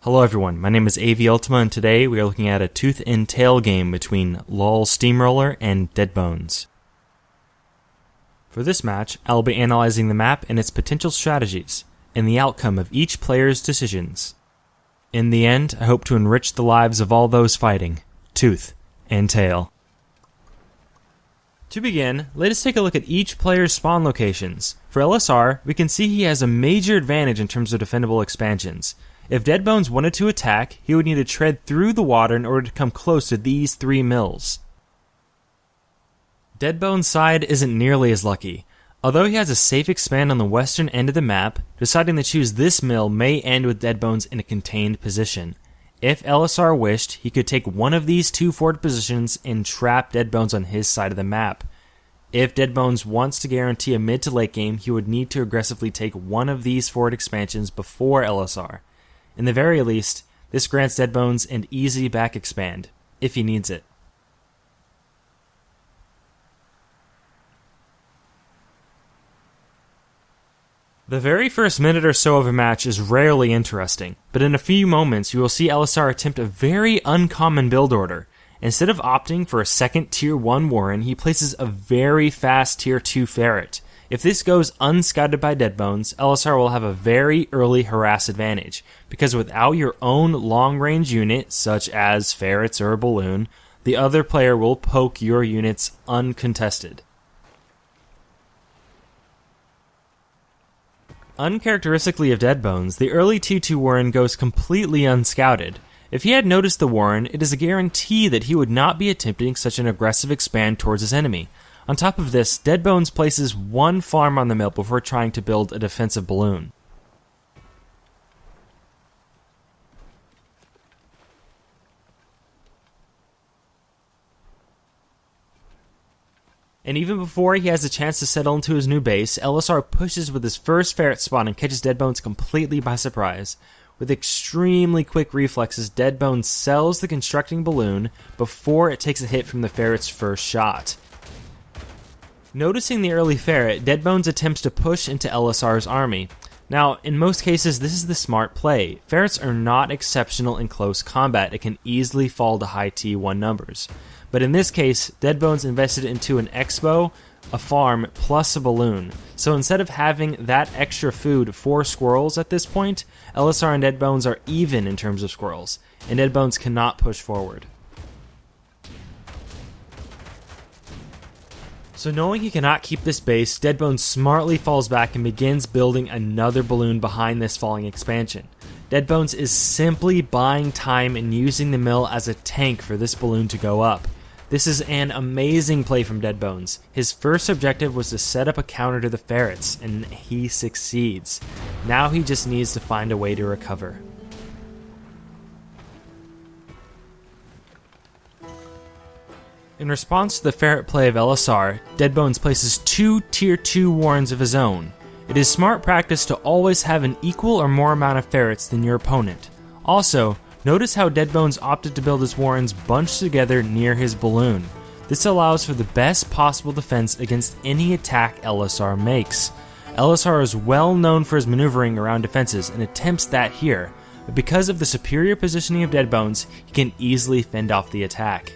Hello everyone, my name is AVUltima and today we are looking at a tooth and tail game between Lolsteamroller and Deadbones. For this match, I will be analyzing the map and its potential strategies, and the outcome of each player's decisions. In the end, I hope to enrich the lives of all those fighting, tooth and tail. To begin, let us take a look at each player's spawn locations. For LSR, we can see he has a major advantage in terms of defendable expansions. If Deadbones wanted to attack, he would need to tread through the water in order to come close to these three mills. Deadbones' side isn't nearly as lucky. Although he has a safe expand on the western end of the map, deciding to choose this mill may end with Deadbones in a contained position. If LSR wished, he could take one of these two forward positions and trap Deadbones on his side of the map. If Deadbones wants to guarantee a mid to late game, he would need to aggressively take one of these forward expansions before LSR. In the very least, this grants Deadbones an easy back expand, if he needs it. The very first minute or so of a match is rarely interesting, but in a few moments you will see LSR attempt a very uncommon build order. Instead of opting for a second tier 1 Warren, he places a very fast tier 2 Ferret. If this goes unscouted by Deadbones, LSR will have a very early harass advantage, because without your own long-range unit, such as Ferrets or a Balloon, the other player will poke your units uncontested. Uncharacteristically of Deadbones, the early 2-2 Warren goes completely unscouted. If he had noticed the Warren, it is a guarantee that he would not be attempting such an aggressive expand towards his enemy. On top of this, Deadbones places one farm on the mill before trying to build a defensive balloon. And even before he has a chance to settle into his new base, LSR pushes with his first Ferret spawn and catches Deadbones completely by surprise. With extremely quick reflexes, Deadbones sells the constructing balloon before it takes a hit from the Ferret's first shot. Noticing the early Ferret, Deadbones attempts to push into LSR's army. Now, in most cases, this is the smart play. Ferrets are not exceptional in close combat. It can easily fall to high T1 numbers. But in this case, Deadbones invested into an Expo, a farm, plus a balloon. So instead of having that extra food for squirrels at this point, LSR and Deadbones are even in terms of squirrels, and Deadbones cannot push forward. So knowing he cannot keep this base, Deadbones smartly falls back and begins building another balloon behind this falling expansion. Deadbones is simply buying time and using the mill as a tank for this balloon to go up. This is an amazing play from Deadbones. His first objective was to set up a counter to the Ferrets, and he succeeds. Now he just needs to find a way to recover. In response to the Ferret play of LSR, Deadbones places two tier 2 Warrens of his own. It is smart practice to always have an equal or more amount of Ferrets than your opponent. Also, notice how Deadbones opted to build his Warrens bunched together near his balloon. This allows for the best possible defense against any attack LSR makes. LSR is well known for his maneuvering around defenses and attempts that here, but because of the superior positioning of Deadbones, he can easily fend off the attack.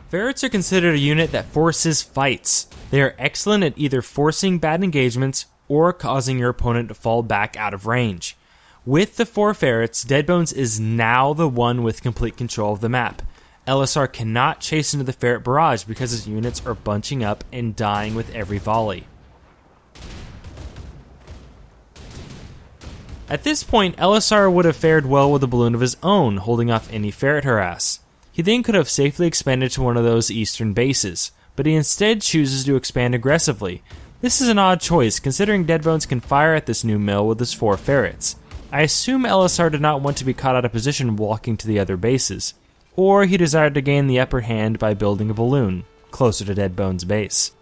Ferrets are considered a unit that forces fights. They are excellent at either forcing bad engagements or causing your opponent to fall back out of range. With the 4 Ferrets, Deadbones is now the one with complete control of the map. LSR cannot chase into the Ferret barrage because his units are bunching up and dying with every volley. At this point, LSR would have fared well with a balloon of his own, holding off any Ferret harass. He then could have safely expanded to one of those eastern bases, but he instead chooses to expand aggressively. This is an odd choice, considering Deadbones can fire at this new mill with his 4 Ferrets. I assume LSR did not want to be caught out of position walking to the other bases. or he desired to gain the upper hand by building a balloon closer to Deadbones' base.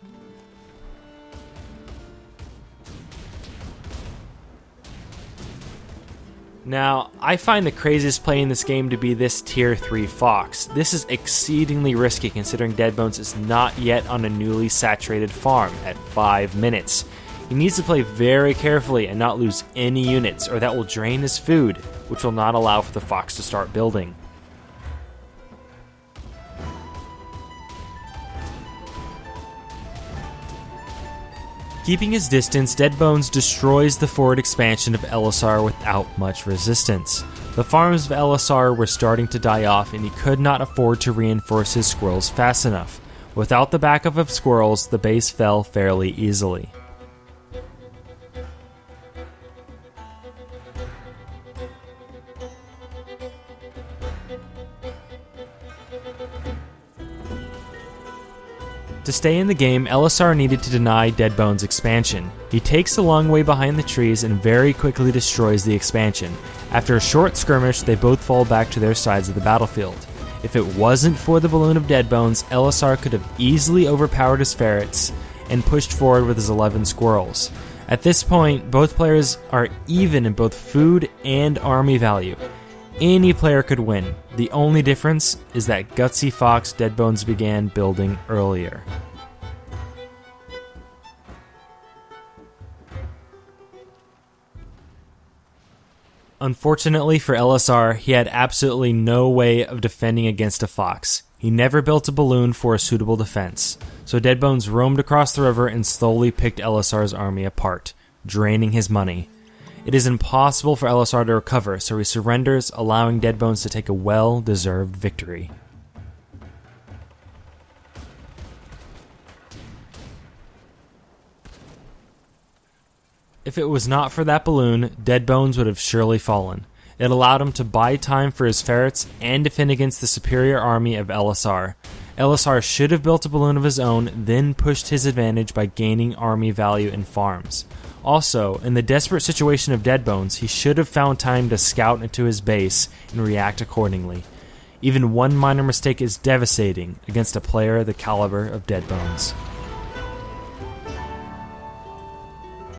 Now, I find the craziest play in this game to be this Tier 3 Fox. This is exceedingly risky considering Deadbones is not yet on a newly saturated farm at 5 minutes. He needs to play very carefully and not lose any units, or that will drain his food, which will not allow for the Fox to start building. Keeping his distance, Deadbones destroys the forward expansion of LSR without much resistance. The farms of LSR were starting to die off and he could not afford to reinforce his squirrels fast enough. Without the backup of squirrels, the base fell fairly easily. To stay in the game, LSR needed to deny Deadbones' expansion. He takes the long way behind the trees and very quickly destroys the expansion. After a short skirmish, they both fall back to their sides of the battlefield. If it wasn't for the balloon of Deadbones, LSR could have easily overpowered his ferrets and pushed forward with his 11 squirrels. At this point, both players are even in both food and army value. Any player could win. The only difference is that Gutsy Fox Deadbones began building earlier. Unfortunately for LSR, he had absolutely no way of defending against a Fox. He never built a balloon for a suitable defense, so Deadbones roamed across the river and slowly picked LSR's army apart, draining his money. It is impossible for LSR to recover, so he surrenders, allowing Deadbones to take a well-deserved victory. If it was not for that balloon, Deadbones would have surely fallen. It allowed him to buy time for his ferrets and defend against the superior army of LSR. LSR should have built a balloon of his own, then pushed his advantage by gaining army value and farms. Also, in the desperate situation of Deadbones, he should have found time to scout into his base and react accordingly. Even one minor mistake is devastating against a player the caliber of Deadbones.